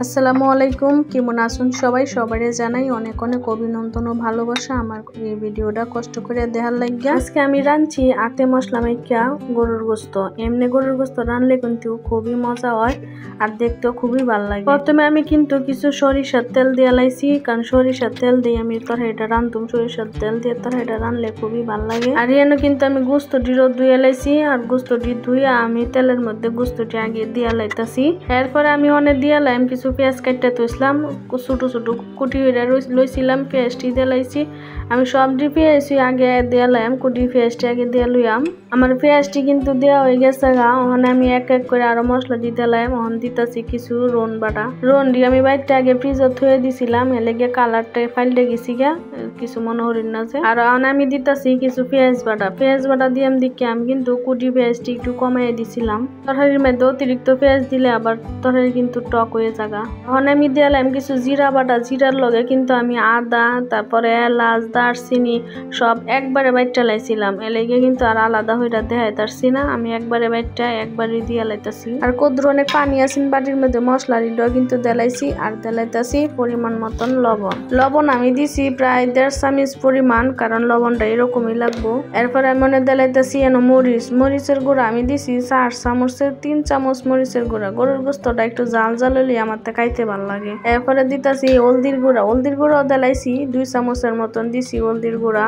আসসালামু আলাইকুম, কেমন আছেন সবাই? সবাইরে জানাই অনেক অনেক অভিনন্দন ও ভালোবাসা। আমার এই ভিডিওটা কষ্ট করে দেখার লাগিয়া আজকে আমি রাঁধছি আতে মশলা মাইখা গরুর গোস্ত। এমনি গরুর গোস্ত রাঁধলে কিন্তু খুবই মজা হয় আর দেখতেও খুবই ভালো লাগে। প্রথমে আমি কিন্তু কিছু সরিষার তেল দিয়ে লাইছি, কারণ সরিষার তেল দিয়ে আমি তরকারিটা রাঁধতুম। সরিষার তেল দিয়ে তরকারিটা রাঁধলে খুবই ভালো লাগে। আর এনে কিন্তু আমি গোস্তটিরও ধুয়ে লাইছি, আর গোস্তটি ধুয়ে আমি তেলের মধ্যে গোস্তটি আগে দিয়ে লাইতাছি। এরপরে আমি অনেক দিয়ে লাইম কিছু পেঁয়াজ কাটতে তুইছিলাম, ছোট ছোট কুটি লইছিলাম, পেঁয়াজটি দিয়ে লাইছি। আমি সবজি পেঁয়াজটি আগে দিয়ে লাইম, কুটি পেঁয়াজটি আগে দিয়ে লইয়াম। আমার পেঁয়াজটি কিন্তু দেওয়া হয়ে গেছে গা। ওখানে আমি এক এক করে আরো মশলা দিতে লাইম। ওখানে দিতেছি কিছু রোন বাটা। রোন দিয়ে আমি বাইরটা আগে ফ্রিজে থুয়ে দিছিলাম, এলে গিয়ে কালারটা ফাইলতে গেছি গা, কিছু মনে হরিণ না যে। আর ওখানে আমি দিতেছি কিছু পেঁয়াজ বাটা। পেঁয়াজ বাটা দিয়ে আমি কিন্তু কুটি পেঁয়াজটি একটু কমাই দিছিলাম। তরকারির মধ্যে অতিরিক্ত পেঁয়াজ দিলে আবার তরকারি কিন্তু টক হয়ে জায়গা। ওখানে আমি দিলাম কিছু জিরা বাটা। জিরার লগে কিন্তু আমি আদা, তারপরে এলাচ, দারচিনি সব একবারে বাইটটা লাইছিলাম। এলেগে কিন্তু আর আলাদা হইরা দেখাইতারছি না, আমি একবারে বাইটটা একবারে দিয়ে লাইতাছি। আর কদ্র অনেক পানি আছেন বাটির মধ্যে, মশলার ইটাও কিন্তু দেলাইছি। আর দেলাইতাছি পরিমাণ মতন লবণ। লবণ আমি দিছি প্রায় 1.5 চামচ পরিমাণ, কারণ লবণটা এরকমই লাগবো। এরপরে আমি মনে দেলাইতাছি মরিচের গুঁড়া আমি দিছি 4 চামচের 3 চামচ মরিচের গুঁড়া। গরুর গোস্তটা একটু জাল জাল হলে আমার তো খাইতে ভালো লাগে। এরপরে দিতাছি হলদির গুঁড়া। হলদির গুঁড়াও দেলাইছি 2 চামচের মতন দিছি হলদির গুঁড়া।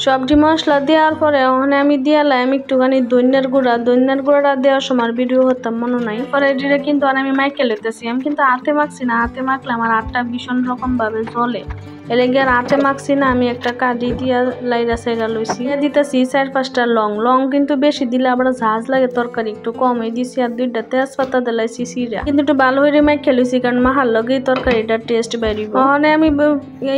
সবজি মশলা দেওয়ার পরে ওখানে আমি দিয়ালাম একটুখানি ধনিয়ার গুঁড়া। ধনিয়ার গুঁড়াটা দেওয়ার সময় ভিডিও হতাম মনে নাই। পরে এটা কিন্তু আর আমি মাইকে লইতেছি। আমি কিন্তু হাতে মাখছি না, হাতে মাখলে আমার হাতটা ভীষণ রকম ভাবে জ্বলে। এলেগে আর হাতে মাখছি না, আমি একটা কাঠি দিয়া লাইরা সাইরা লইছি। দিতেছি 4-5টা লং। লং কিন্তু বেশি দিলে আবার ঝাঁজ লাগে, তরকারি একটু কমই দিছি। আর 2টা তেজপাতা দিলাইছি সিরা, কিন্তু একটু ভালো হয়ে মাইকে লইছি, কারণ মাহার লগেই তরকারিটার টেস্ট বেরিব। ওখানে আমি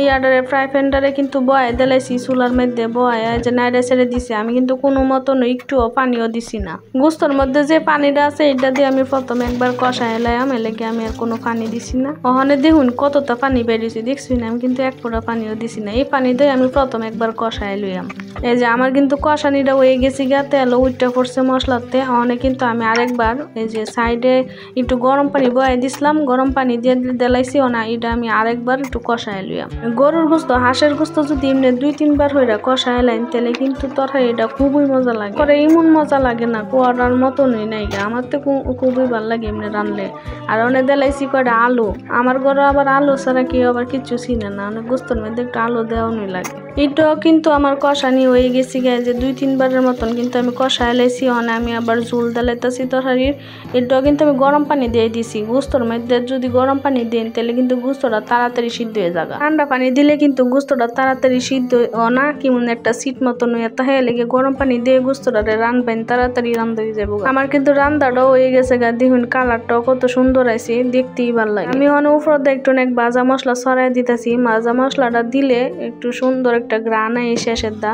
ইয়াডারে ফ্রাই প্যানটারে কিন্তু বয়ে দিলাইছি চুলার মধ্যে, বয়ে যে নাইড়া ছেড়ে দিছি। আমি কিন্তু কোনো মতন একটুও পানিও দিছি না। গোস্তর মধ্যে যে পানিটা আছে এটা দিয়ে আমি প্রথমে একবার কষাই লাইম, এলেগে আমি আর কোনো পানি দিছি না। ওখানে দেখুন কতটা পানি বেরিয়েছে, দেখছি না? আমি কিন্তু এক ফোঁটা পানিও দিছি না। এই পানি দিয়ে আমি প্রথম একবার কষাই লইয়াম। এই যে আমার কিন্তু কষানিটা হয়ে গেছি গা, তেল উইটা পড়ছে মশলাতে। অনেক কিন্তু আমি আরেকবার এই যে সাইডে একটু গরম পানি বয়ে দিছিলাম, গরম পানি দিয়ে দিলাইছি। না এটা আমি আরেকবার একটু কষাই লইয়াম। গরুর গোস্ত, হাঁসের গোস্ত যদি এমনি 2-3 বার হইরা কষাই লাইন, তাহলে কিন্তু তরকারিটা খুবই মজা লাগে। পরে এমন মজা লাগে না, কুয়াটার মতনই নাই গা। আমার তো খুবই ভালো লাগে এমনি রানলে। আর অনেক দিলাইছি কয়টা আলু। আমার ঘরে আবার আলু ছাড়া কেউ আবার কিছু চিনে না, অনেক গোস্তর মধ্যে একটু আলু দেওয়ানোই লাগে। এটাও কিন্তু আমার কষানি হয়ে গেছি গে, যে 2-3 বারের মতন কিন্তু আমি কষাই লাইছি। অনে আমি আবার ঝোল দিলাইতাছি তরকারির। এটাও কিন্তু আমি গরম পানি দিয়ে দিছি। গোস্তর মধ্যে যদি গরম পানি দেন তাহলে কিন্তু গোস্তটা তাড়াতাড়ি সিদ্ধ হয়ে যাবে। ঠান্ডা পানি দিলে কিন্তু গোস্তটা তাড়াতাড়ি সিদ্ধ না, কেমন একটা সিট মতন হয়ে তাহলে লেগে গরম পানি দিয়ে গোস্তটারে রানবেন, তাড়াতাড়ি রান্ধা হয়ে যাবো। আমার কিন্তু রান্দাটাও হয়ে গেছে গা, দেখুন কালারটাও কত সুন্দর আছে, দেখতেই ভালো লাগে। আমি অনেক উপরে একটু অনেক ভাজা মশলা ছড়াই দিতেছি। ভাজা মশলাটা দিলে একটু সুন্দর একটা গ্রান আই শেষের দা,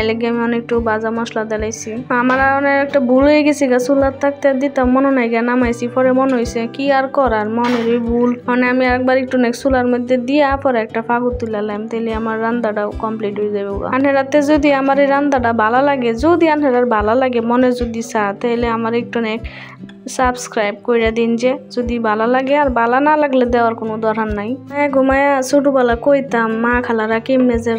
এলেগে আমি অনেক একটু ভাজা মশলা দিলাইছি। আমার অনেক একটা ভুল হয়ে গেছে গা, চুলার থাকতে দিতাম মনে নাই গা, নামাইছি। পরে মনে হয়েছে কি আর করার, মনেরই ভুল। মানে আমি একবার একটু চুলার মধ্যে দিয়া পরে একটা ফাগুর তুলালাম, তাহলে আমার রান্নাটাও কমপ্লিট হয়ে যাবে। আনহেরাতে যদি আমার এই রান্নাটা ভালো লাগে, যদি আনহেরার ভালো লাগে মনে যদি চা, তাহলে আমার একটু সাবস্ক্রাইব করে দিন। যে যদি ভালো লাগে, আর ভালো না লাগলে দেওয়ার কোনো দরকার নাই। ঘুমায়া ছোটবেলা কইতাম মা খালারা কেমনে যে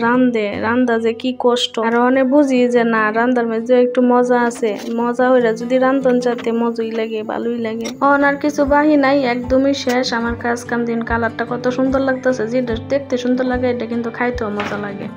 রান্দা যে কি কষ্ট। আর অনেক বুঝি যে না, রান্দার মধ্যে একটু মজা আছে। মজা হইরা যদি রান্ধন যাতে মজাই লাগে, ভালোই লাগে। আর কিছু বাহি নাই, একদমই শেষ আমার কাজ কাম। দিন কালারটা কত সুন্দর লাগতেছে, যেটা দেখতে সুন্দর লাগে এটা কিন্তু খাইতেও মজা লাগে।